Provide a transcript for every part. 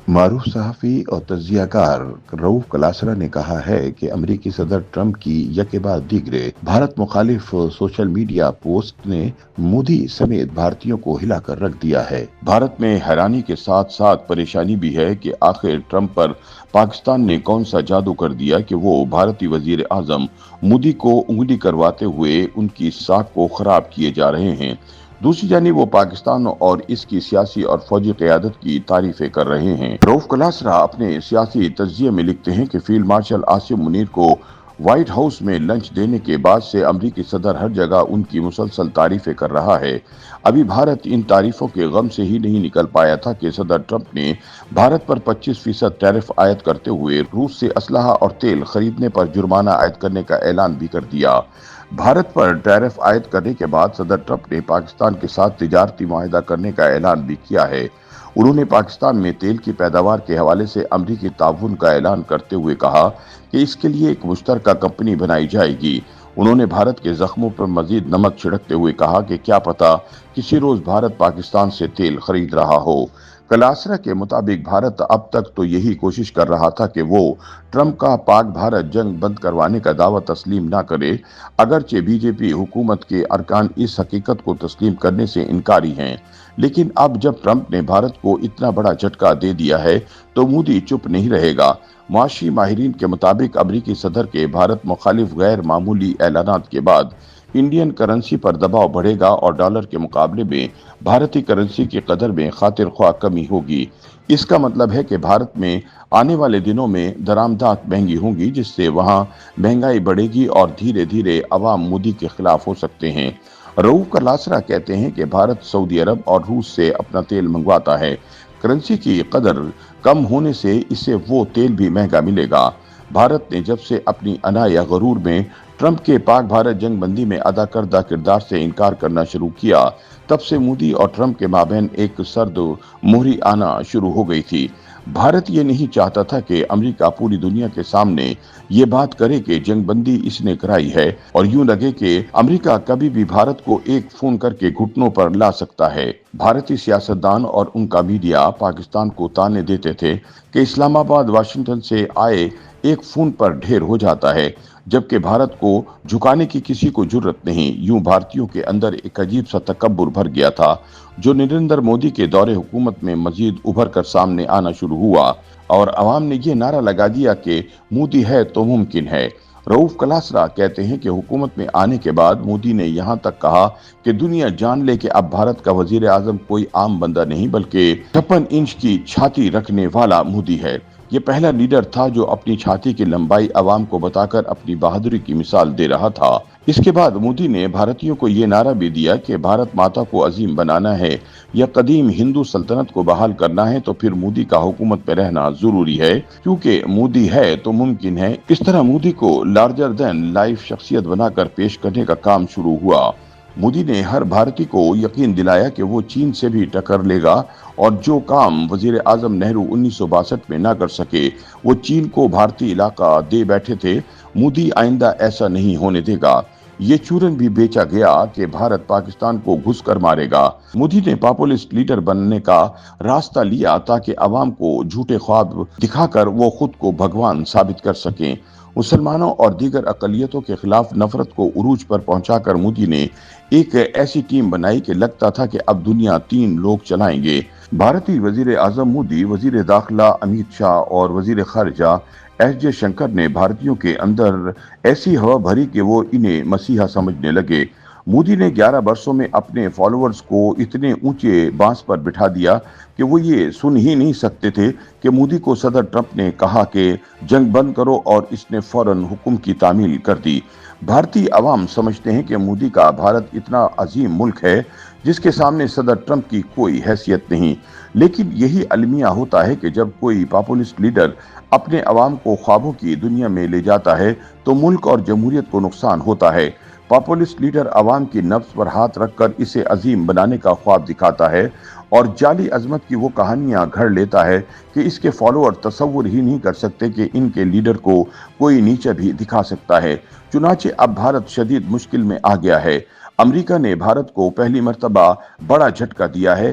معروف صحافی اور تجزیہ کار رؤف کلاسرا نے کہا ہے کہ امریکی صدر ٹرمپ کی یکے بعد دیگرے بھارت مخالف سوشل میڈیا پوسٹ نے مودی سمیت بھارتیوں کو ہلا کر رکھ دیا ہے۔ بھارت میں حیرانی کے ساتھ ساتھ پریشانی بھی ہے کہ آخر ٹرمپ پر پاکستان نے کون سا جادو کر دیا کہ وہ بھارتی وزیر اعظم مودی کو انگلی کرواتے ہوئے ان کی ساکھ کو خراب کیے جا رہے ہیں۔ دوسری جانب وہ پاکستان اور اس کی سیاسی اور فوجی قیادت کی تعریفیں کر رہے ہیں۔ رؤف کلاسرا اپنے سیاسی تجزیے میں لکھتے ہیں کہ فیلڈ مارشل عاصم منیر کو وائٹ ہاؤس میں لنچ دینے کے بعد سے امریکی صدر ہر جگہ ان کی مسلسل تعریفیں کر رہا ہے۔ ابھی بھارت ان تعریفوں کے غم سے ہی نہیں نکل پایا تھا کہ صدر ٹرمپ نے بھارت پر 25% ٹیرف عائد کرتے ہوئے روس سے اسلحہ اور تیل خریدنے پر جرمانہ عائد کرنے کا اعلان بھی کر دیا۔ بھارت پر ٹیرف عائد کرنے کے بعد صدر ٹرمپ نے پاکستان کے ساتھ تجارتی معاہدہ کرنے کا اعلان بھی کیا ہے۔ انہوں نے پاکستان میں تیل کی پیداوار کے حوالے سے امریکی تعاون کا اعلان کرتے ہوئے کہا کہ اس کے لیے ایک مشترکہ کمپنی بنائی جائے گی۔ انہوں نے بھارت کے زخموں پر مزید نمک چھڑکتے ہوئے کہا کہ کیا پتہ کسی روز بھارت پاکستان سے تیل خرید رہا ہو۔ کلاسرا کے مطابق بھارت اب تک تو یہی کوشش کر رہا تھا کہ وہ ٹرمپ کا پاک بھارت جنگ بند کروانے کا دعویٰ تسلیم نہ کرے، اگرچہ بی جے پی حکومت کے ارکان اس حقیقت کو تسلیم کرنے سے انکاری ہیں۔ لیکن اب جب ٹرمپ نے بھارت کو اتنا بڑا جھٹکا دے دیا ہے تو مودی چپ نہیں رہے گا۔ معاشی ماہرین کے مطابق امریکی صدر کے بھارت مخالف غیر معمولی اعلانات کے بعد انڈین کرنسی پر دباؤ بڑھے گا اور ڈالر کے مقابلے میں بھارتی کرنسی کی قدر میں خاطر خواہ کمی ہوگی۔ اس کا مطلب ہے کہ بھارت میں آنے والے دنوں میں درآمدات مہنگی ہوں گی، جس سے وہاں مہنگائی بڑھے گی اور دھیرے دھیرے عوام مودی کے خلاف ہو سکتے ہیں۔ رؤف کلاسرا کہتے ہیں کہ بھارت سعودی عرب اور روس سے اپنا تیل منگواتا ہے۔ کرنسی کی قدر کم ہونے سے اسے وہ تیل بھی مہنگا ملے گا۔ بھارت نے جب سے اپنی انا یا غرور میں ٹرمپ کے پاک بھارت جنگ بندی میں ادا کردہ کردار سے انکار کرنا شروع کیا، تب سے مودی اور ٹرمپ کے مابین ایک سرد مہری آنا شروع ہو گئی تھی۔ بھارت یہ نہیں چاہتا تھا کہ امریکہ پوری دنیا کے سامنے یہ بات کرے کہ جنگ بندی اس نے کرائی ہے، اور یوں لگے کہ امریکہ کبھی بھی بھارت کو ایک فون کر کے گھٹنوں پر لا سکتا ہے۔ بھارتی سیاستدان اور ان کا میڈیا پاکستان کو تانے دیتے تھے کہ اسلام آباد واشنگٹن سے آئے ایک فون پر ڈھیر ہو جاتا ہے، جبکہ بھارت کو جھکانے کی کسی کو جرت نہیں۔ یوں بھارتیوں کے اندر ایک عجیب سا تکبر بھر گیا تھا، جو نریندر مودی کے دور حکومت میں مزید ابھر کر سامنے آنا شروع ہوا، اور عوام نے یہ نعرہ لگا دیا کہ مودی ہے تو ممکن ہے۔ رؤف کلاسرا کہتے ہیں کہ حکومت میں آنے کے بعد مودی نے یہاں تک کہا کہ دنیا جان لے کہ اب بھارت کا وزیر اعظم کوئی عام بندہ نہیں بلکہ 56 انچ کی چھاتی رکھنے والا مودی ہے۔ یہ پہلا لیڈر تھا جو اپنی چھاتی کی لمبائی عوام کو بتا کر اپنی بہادری کی مثال دے رہا تھا۔ اس کے بعد مودی نے بھارتیوں کو یہ نعرہ بھی دیا کہ بھارت ماتا کو عظیم بنانا ہے یا قدیم ہندو سلطنت کو بحال کرنا ہے تو پھر مودی کا حکومت میں رہنا ضروری ہے، کیونکہ مودی ہے تو ممکن ہے۔ اس طرح مودی کو لارجر دین لائف شخصیت بنا کر پیش کرنے کا کام شروع ہوا۔ مودی نے ہر بھارتی کو یقین دلایا کہ وہ چین سے بھی ٹکر لے گا، اور جو کام وزیر اعظم نہرو 1962 میں نہ کر سکے وہ چین کو بھارتی علاقہ دے بیٹھے تھے، مودی آئندہ ایسا نہیں ہونے دے گا۔ یہ چورن بھی بیچا گیا کہ بھارت پاکستان کو گھس کر مارے گا۔ مودی نے پاپولسٹ لیڈر بننے کا راستہ لیا تاکہ عوام کو جھوٹے خواب دکھا کر وہ خود کو بھگوان ثابت کر سکیں۔ مسلمانوں اور دیگر اقلیتوں کے خلاف نفرت کو عروج پر پہنچا کر مودی نے ایک ایسی ٹیم بنائی کہ لگتا تھا کہ اب دنیا 3 لوگ چلائیں گے۔ بھارتی وزیر اعظم مودی، وزیر داخلہ امیت شاہ اور وزیر خارجہ ایس جے شنکر نے بھارتیوں کے اندر ایسی ہوا بھری کہ وہ انہیں مسیحا سمجھنے لگے۔ مودی نے 11 برسوں میں اپنے فالوورز کو اتنے اونچے بانس پر بٹھا دیا کہ وہ یہ سن ہی نہیں سکتے تھے کہ مودی کو صدر ٹرمپ نے کہا کہ جنگ بند کرو، اور اس نے فوراً حکم کی تعمیل کر دی۔ بھارتی عوام سمجھتے ہیں کہ مودی کا بھارت اتنا عظیم ملک ہے جس کے سامنے صدر ٹرمپ کی کوئی حیثیت نہیں، لیکن یہی المیہ ہوتا ہے کہ جب کوئی پاپولسٹ لیڈر اپنے عوام کو خوابوں کی دنیا میں لے جاتا ہے تو ملک اور جمہوریت کو نقصان ہوتا ہے۔ پاپولسٹ لیڈر عوام کی نبض پر ہاتھ رکھ کر اسے عظیم بنانے کا خواب دکھاتا ہے، اور جعلی عظمت کی وہ کہانیاں گھڑ لیتا ہے کہ اس کے فالوور تصور ہی نہیں کر سکتے کہ ان کے لیڈر کو کوئی نیچا بھی دکھا سکتا ہے۔ چنانچہ اب بھارت شدید مشکل میں آ گیا ہے۔ امریکہ نے بھارت کو پہلی مرتبہ بڑا جھٹکا دیا ہے۔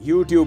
YouTube